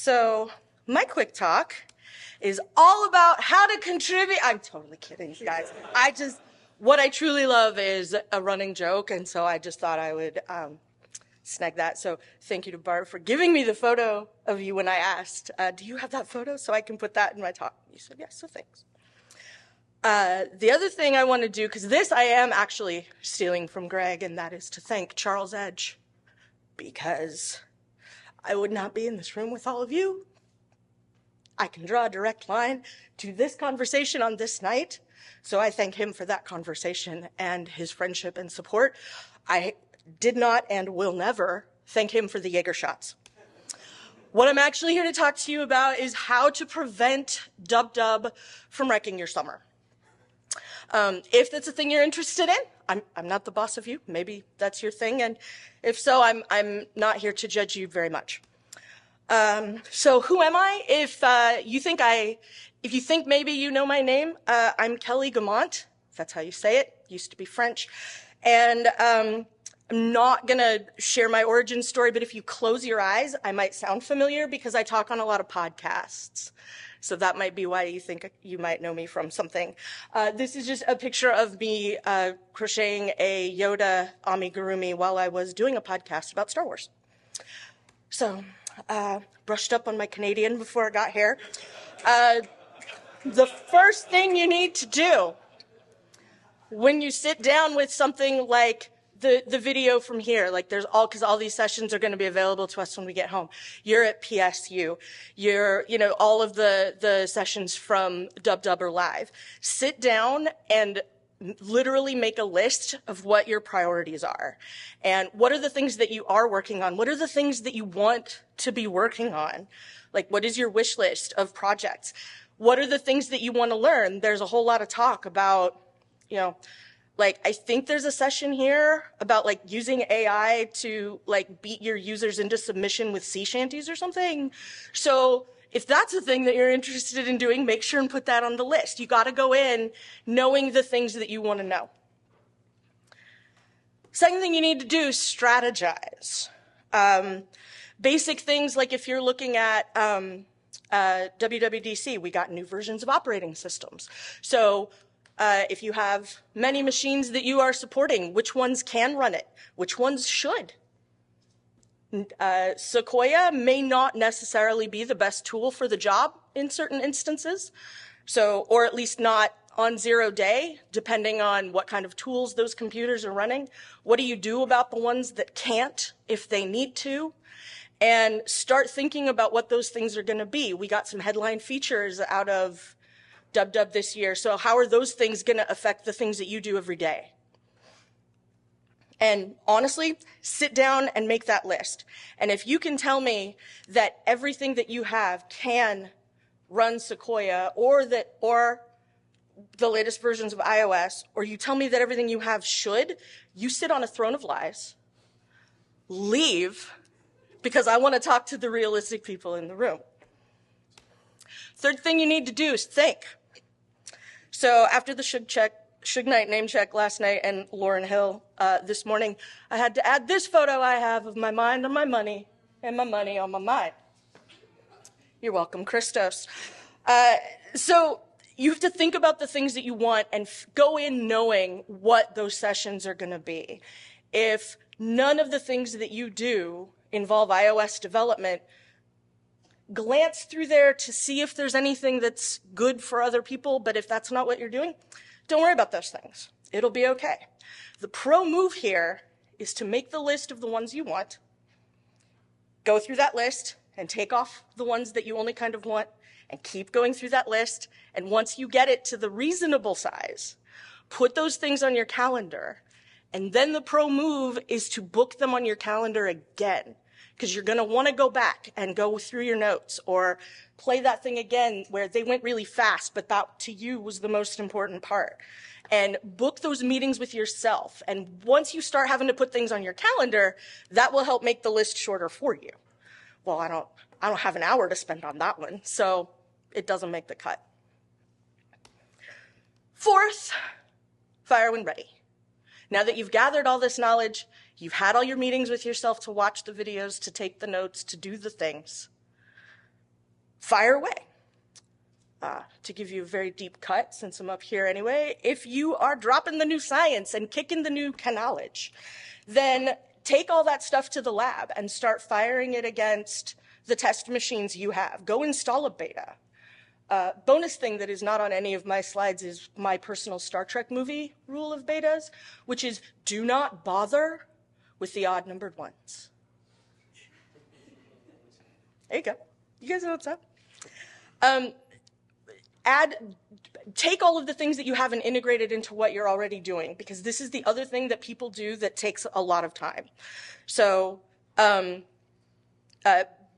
So my quick talk is all about how to contribute. I'm totally kidding, guys. What I truly love is a running joke, and so I just thought I would snag that. So thank you to Barb for giving me the photo of you when I asked, do you have that photo so I can put that in my talk? You said yes, so thanks. The other thing I want to do, because this I am actually stealing from Greg, and that is to thank Charles Edge, because I would not be in this room with all of you. I can draw a direct line to this conversation on this night, so I thank him for that conversation and his friendship and support. I did not and will never thank him for the Jaeger shots. What I'm actually here to talk to you about is how to prevent dub-dub from wrecking your summer. If that's a thing you're interested in, I'm not the boss of you. Maybe that's your thing, and if so, I'm not here to judge you very much. So who am I? If you think maybe you know my name, I'm Kelly Guimont. That's how you say it. Used to be French, and I'm not gonna share my origin story. But if you close your eyes, I might sound familiar because I talk on a lot of podcasts. So that might be why you think you might know me from something. This is just a picture of me crocheting a Yoda amigurumi while I was doing a podcast about Star Wars. So, brushed up on my Canadian before I got here. The first thing you need to do when you sit down with something like the video from here, like because all these sessions are going to be available to us when we get home. You're at PSU. All of the sessions from Dub are live. Sit down and literally make a list of what your priorities are. And what are the things that you are working on? What are the things that you want to be working on? Like, what is your wish list of projects? What are the things that you want to learn? There's a whole lot of talk about, I think there's a session here about using AI to beat your users into submission with sea shanties or something. So if that's a thing that you're interested in doing, make sure and put that on the list. You got to go in knowing the things that you want to know. Second thing you need to do is strategize. Basic things like if you're looking at WWDC, we got new versions of operating systems. So if you have many machines that you are supporting, which ones can run it? Which ones should? Sequoia may not necessarily be the best tool for the job in certain instances, or at least not on 0 day, depending on what kind of tools those computers are running. What do you do about the ones that can't if they need to? And start thinking about what those things are going to be. We got some headline features out of Dub this year, so how are those things going to affect the things that you do every day? And honestly, sit down and make that list. And if you can tell me that everything that you have can run Sequoia or the latest versions of iOS, or you tell me that everything you have should, you sit on a throne of lies, leave, because I want to talk to the realistic people in the room. Third thing you need to do is think. So after the Suge Knight name check last night and Lauryn Hill this morning, I had to add this photo I have of my mind on my money and my money on my mind. You're welcome, Christos. So you have to think about the things that you want and go in knowing what those sessions are going to be. If none of the things that you do involve iOS development, glance through there to see if there's anything that's good for other people, but if that's not what you're doing, don't worry about those things. It'll be okay. The pro move here is to make the list of the ones you want, go through that list and take off the ones that you only kind of want and keep going through that list. And once you get it to the reasonable size, put those things on your calendar. And then the pro move is to book them on your calendar again, because you're going to want to go back and go through your notes or play that thing again where they went really fast, but that to you was the most important part. And book those meetings with yourself. And once you start having to put things on your calendar, that will help make the list shorter for you. Well, I don't have an hour to spend on that one, so it doesn't make the cut. Fourth, fire when ready. Now that you've gathered all this knowledge, you've had all your meetings with yourself to watch the videos, to take the notes, to do the things, fire away. To give you a very deep cut, since I'm up here anyway, if you are dropping the new science and kicking the new knowledge, then take all that stuff to the lab and start firing it against the test machines you have. Go install a beta. Bonus thing that is not on any of my slides is my personal Star Trek movie rule of betas, which is do not bother with the odd-numbered ones. There you go. You guys know what's up. Take all of the things that you have and integrate it into what you're already doing, because this is the other thing that people do that takes a lot of time. So,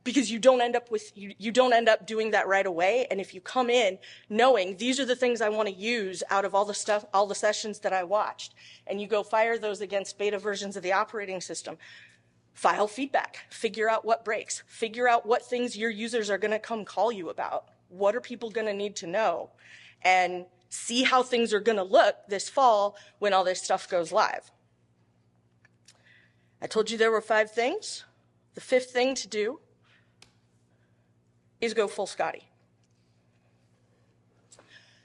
because you don't end up doing that right away, and if you come in knowing these are the things I want to use out of all the sessions that I watched, and you go fire those against beta versions of the operating system, file feedback, figure out what breaks, figure out what things your users are going to come call you about. What are people going to need to know? And see how things are going to look this fall when all this stuff goes live. I told you there were 5 things. The 5th thing to do is go full Scotty.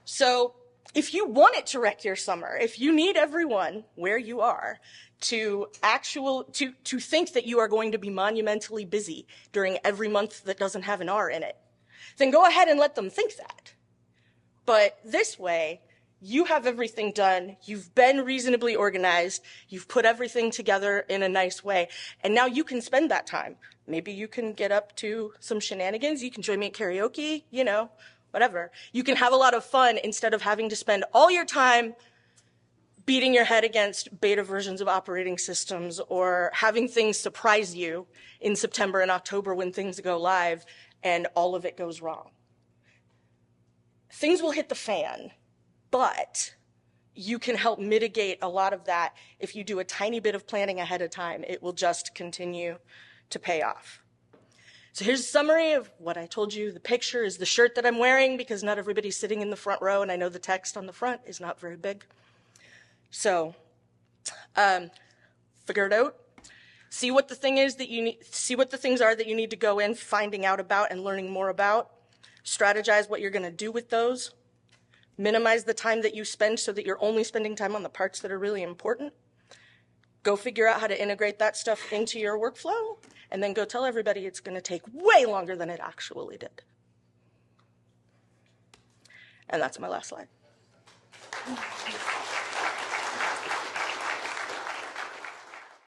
So if you want it to wreck your summer, if you need everyone where you are to think that you are going to be monumentally busy during every month that doesn't have an R in it, then go ahead and let them think that. But this way, you have everything done, you've been reasonably organized, you've put everything together in a nice way, and now you can spend that time. Maybe you can get up to some shenanigans, you can join me at karaoke, you know, whatever. You can have a lot of fun instead of having to spend all your time beating your head against beta versions of operating systems or having things surprise you in September and October when things go live and all of it goes wrong. Things will hit the fan, but you can help mitigate a lot of that if you do a tiny bit of planning ahead of time. It will just continue to pay off. So here's a summary of what I told you. The picture is the shirt that I'm wearing because not everybody's sitting in the front row, and I know the text on the front is not very big. So figure it out. See what the thing is that you need, see what the things are that you need to go in finding out about and learning more about. Strategize what you're going to do with those. Minimize the time that you spend so that you're only spending time on the parts that are really important. Go figure out how to integrate that stuff into your workflow, and then go tell everybody it's going to take way longer than it actually did. And that's my last slide.